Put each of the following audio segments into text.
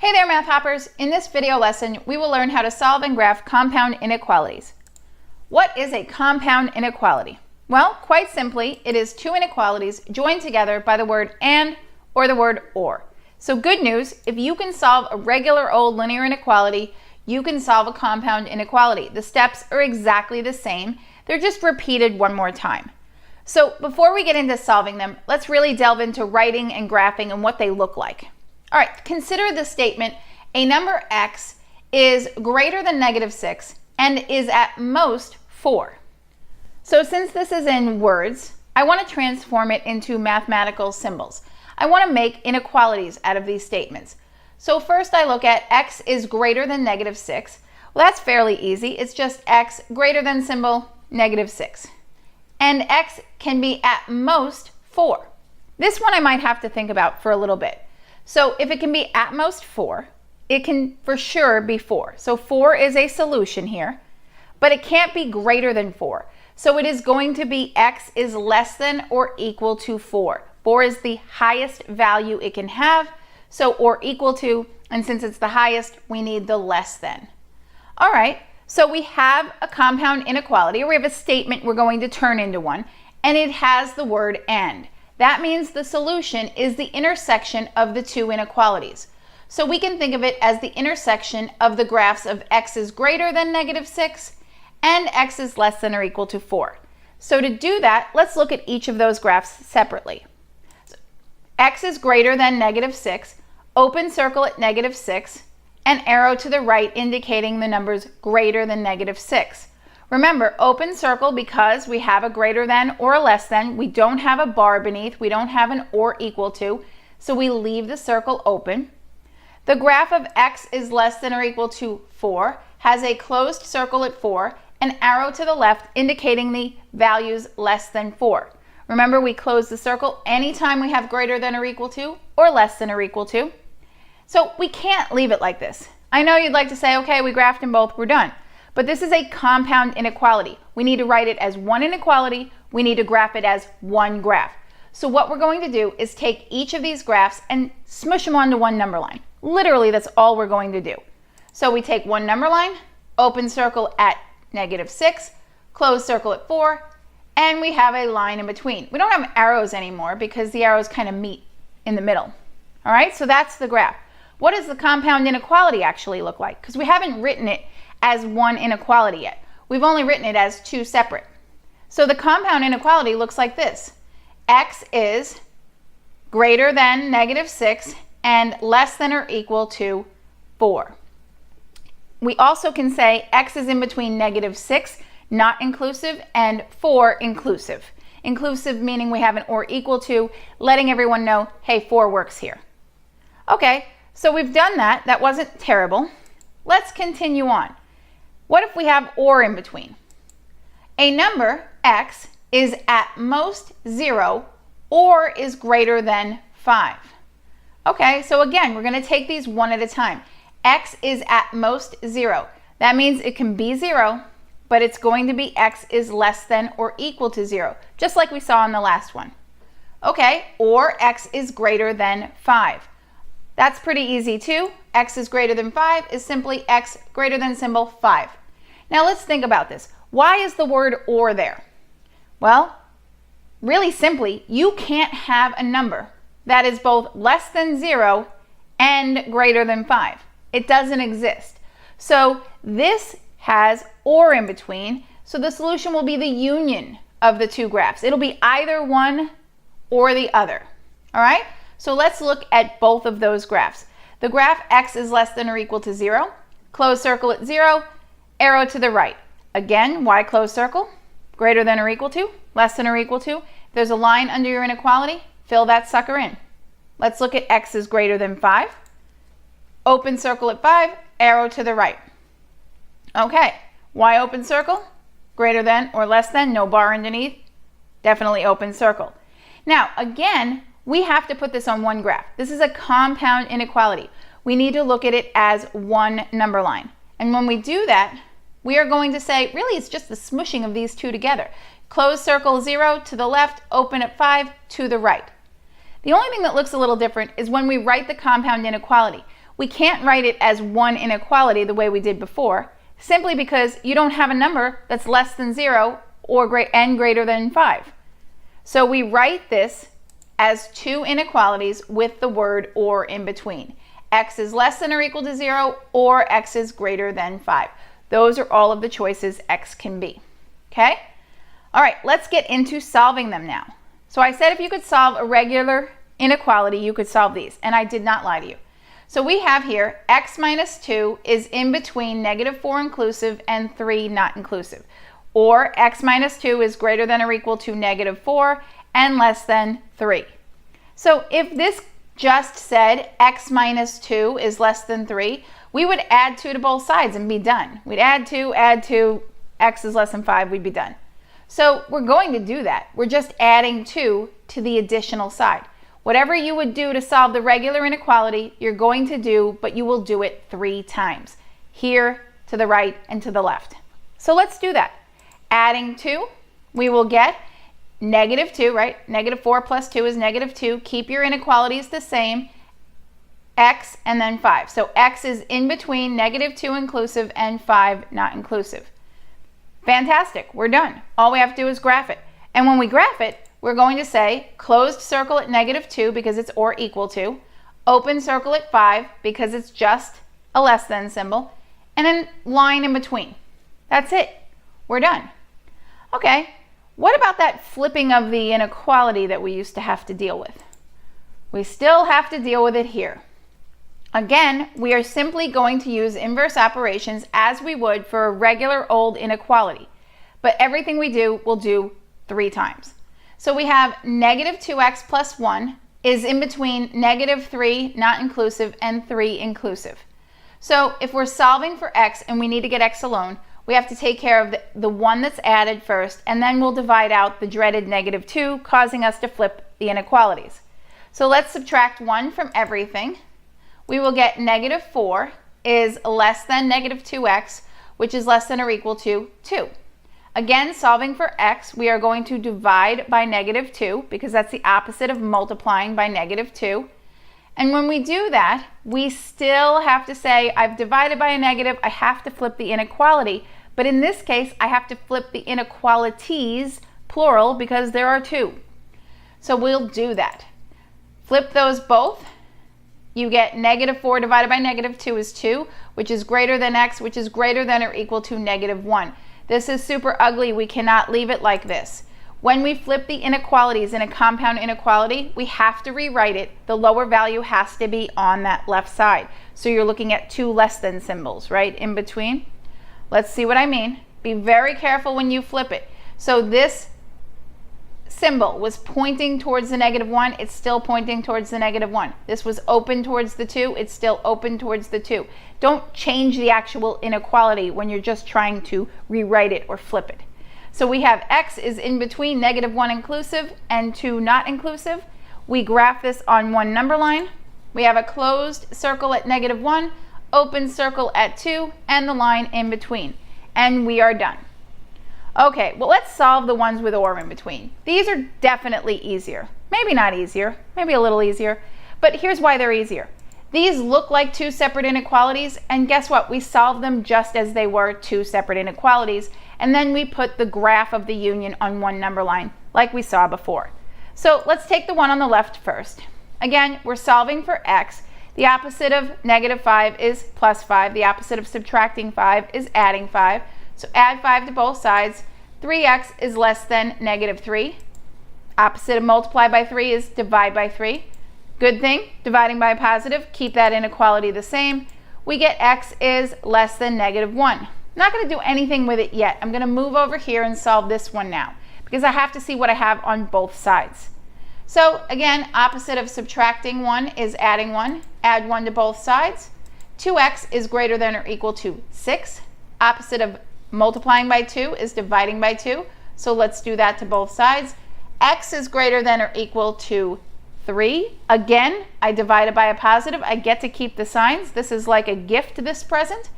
Hey there, math hoppers! In this video lesson, we will learn how to solve and graph compound inequalities. What is a compound inequality? Well, quite simply, it is two inequalities joined together by the word and or the word or. So good news, if you can solve a regular old linear inequality, you can solve a compound inequality. The steps are exactly the same. They're just repeated one more time. So before we get into solving them, let's really delve into writing and graphing and what they look like. All right, consider the statement, a number x is greater than -6 and is at most 4. So since this is in words, I want to transform it into mathematical symbols. I want to make inequalities out of these statements. So first I look at x is greater than -6. Well, that's fairly easy. It's just x greater than symbol -6. And x can be at most 4. This one I might have to think about for a little bit. So if it can be at most 4, it can for sure be 4. So 4 is a solution here, but it can't be greater than 4. So it is going to be x is less than or equal to 4. 4 is the highest value it can have, so or equal to, and since it's the highest, we need the less than. All right, so we have a compound inequality, or we have a statement we're going to turn into one, and it has the word and. That means the solution is the intersection of the two inequalities. So we can think of it as the intersection of the graphs of x is greater than -6 and x is less than or equal to 4. So to do that, let's look at each of those graphs separately. So x is greater than -6, open circle at -6, and arrow to the right indicating the numbers greater than -6. Remember, open circle because we have a greater than or a less than. We don't have a bar beneath. We don't have an or equal to. So we leave the circle open. The graph of x is less than or equal to 4 has a closed circle at 4, an arrow to the left indicating the values less than 4. Remember, we close the circle anytime we have greater than or equal to or less than or equal to. So we can't leave it like this. I know you'd like to say, okay, we graphed them both, we're done. But this is a compound inequality. We need to write it as one inequality. We need to graph it as one graph. So what we're going to do is take each of these graphs and smush them onto one number line. Literally, that's all we're going to do. So we take one number line, open circle at -6, close circle at 4, and we have a line in between. We don't have arrows anymore because the arrows kind of meet in the middle. All right, so that's the graph. What does the compound inequality actually look like? Because we haven't written it as one inequality yet. We've only written it as two separate. So the compound inequality looks like this. X is greater than -6 and less than or equal to 4. We also can say x is in between -6, not inclusive, and 4 inclusive. Inclusive meaning we have an or equal to, letting everyone know, hey, 4 works here. Okay, so we've done that. That wasn't terrible. Let's continue on. What if we have or in between? A number, x, is at most 0 or is greater than 5. Okay, so again, we're going to take these one at a time. X is at most 0. That means it can be 0, but it's going to be x is less than or equal to 0, just like we saw in the last one. Okay, or x is greater than 5. That's pretty easy too. X is greater than 5 is simply x greater than symbol 5. Now let's think about this. Why is the word or there? Well, really simply, you can't have a number that is both less than 0 and greater than 5. It doesn't exist. So this has or in between, so the solution will be the union of the two graphs. It'll be either one or the other. All right? So let's look at both of those graphs. The graph x is less than or equal to 0, close circle at 0, arrow to the right. Again, why close circle? Greater than or equal to, less than or equal to. If there's a line under your inequality, fill that sucker in. Let's look at x is greater than 5. Open circle at 5, arrow to the right. Okay, why open circle? Greater than or less than, no bar underneath, definitely open circle. Now, again, we have to put this on one graph. This is a compound inequality. We need to look at it as one number line. And when we do that, we are going to say, really, it's just the smushing of these two together. Close circle 0 to the left, open at 5 to the right. The only thing that looks a little different is when we write the compound inequality. We can't write it as one inequality the way we did before, simply because you don't have a number that's less than 0 and greater than 5. So we write this as two inequalities with the word or in between. X is less than or equal to 0 or X is greater than 5. Those are all of the choices X can be. Okay? All right, let's get into solving them now. So I said if you could solve a regular inequality, you could solve these, and I did not lie to you. So we have here X minus 2 is in between -4 inclusive and 3 not inclusive. Or X minus 2 is greater than or equal to -4 and less than 3. So if this just said X minus 2 is less than 3, we would add 2 to both sides and be done. We'd add 2, X is less than 5, we'd be done. So we're going to do that. We're just adding 2 to the additional side. Whatever you would do to solve the regular inequality, you're going to do, but you will do it 3 times. Here, to the right, and to the left. So let's do that. Adding 2, we will get -2, right? -4 plus 2 is -2. Keep your inequalities the same. X and then 5. So X is in between -2 inclusive and 5 not inclusive. Fantastic, we're done. All we have to do is graph it. And when we graph it, we're going to say closed circle at -2 because it's or equal to, open circle at 5 because it's just a less than symbol, and then line in between. That's it. We're done. Okay, what about that flipping of the inequality that we used to have to deal with? We still have to deal with it here. Again, we are simply going to use inverse operations as we would for a regular old inequality. But everything we do, we'll do 3 times. So we have -2x plus 1 is in between -3 not inclusive and 3 inclusive. So if we're solving for x and we need to get x alone, we have to take care of the one that's added first, and then we'll divide out the dreaded -2, causing us to flip the inequalities. So let's subtract 1 from everything. We will get -4 is less than -2x, which is less than or equal to 2. Again, solving for x, we are going to divide by -2 because that's the opposite of multiplying by -2. And when we do that, we still have to say, I've divided by a negative, I have to flip the inequality. But in this case, I have to flip the inequalities, plural, because there are 2. So we'll do that. Flip those both. You get -4 divided by -2 is 2, which is greater than x, which is greater than or equal to -1. This is super ugly. We cannot leave it like this. When we flip the inequalities in a compound inequality, we have to rewrite it. The lower value has to be on that left side. So you're looking at 2 less than symbols, right, in between. Let's see what I mean. Be very careful when you flip it. So this symbol was pointing towards the -1, it's still pointing towards the -1. This was open towards the 2, it's still open towards the 2. Don't change the actual inequality when you're just trying to rewrite it or flip it. So we have x is in between -1 inclusive and 2 not inclusive. We graph this on one number line. We have a closed circle at -1, open circle at 2, and the line in between. And we are done. Okay, well, let's solve the ones with or in between. These are definitely easier. Maybe not easier, maybe a little easier, but here's why they're easier. These look like 2 separate inequalities, and guess what? We solved them just as they were 2 separate inequalities, and then we put the graph of the union on one number line, like we saw before. So let's take the one on the left first. Again, we're solving for x. The opposite of -5 is +5. The opposite of subtracting 5 is adding 5. So add 5 to both sides. 3x is less than -3. Opposite of multiply by 3 is divide by 3. Good thing, dividing by a positive, keep that inequality the same. We get x is less than -1. I'm not going to do anything with it yet. I'm going to move over here and solve this one now because I have to see what I have on both sides. So again, opposite of subtracting 1 is adding 1. Add 1 to both sides. 2x is greater than or equal to 6. Opposite of multiplying by 2 is dividing by 2. So let's do that to both sides. X is greater than or equal to 3. Again, I divided by a positive. I get to keep the signs. This is like a gift this present.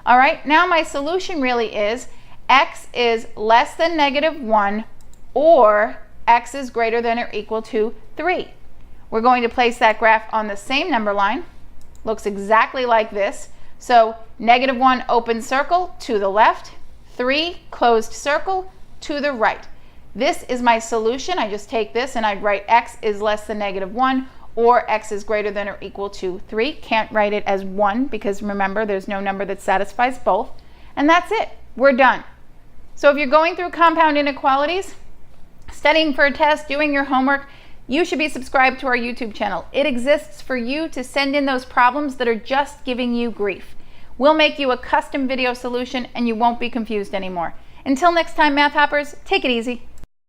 All right, now my solution really is x is less than -1 or x is greater than or equal to 3. We're going to place that graph on the same number line. looks exactly like this. So -1 open circle to the left, 3 closed circle to the right. This is my solution. I just take this and I write x is less than -1 or x is greater than or equal to 3. Can't write it as 1 because remember there's no number that satisfies both. And that's it. We're done. So if you're going through compound inequalities, studying for a test, doing your homework, you should be subscribed to our YouTube channel. It exists for you to send in those problems that are just giving you grief. We'll make you a custom video solution and you won't be confused anymore. Until next time, Math Hoppers, take it easy.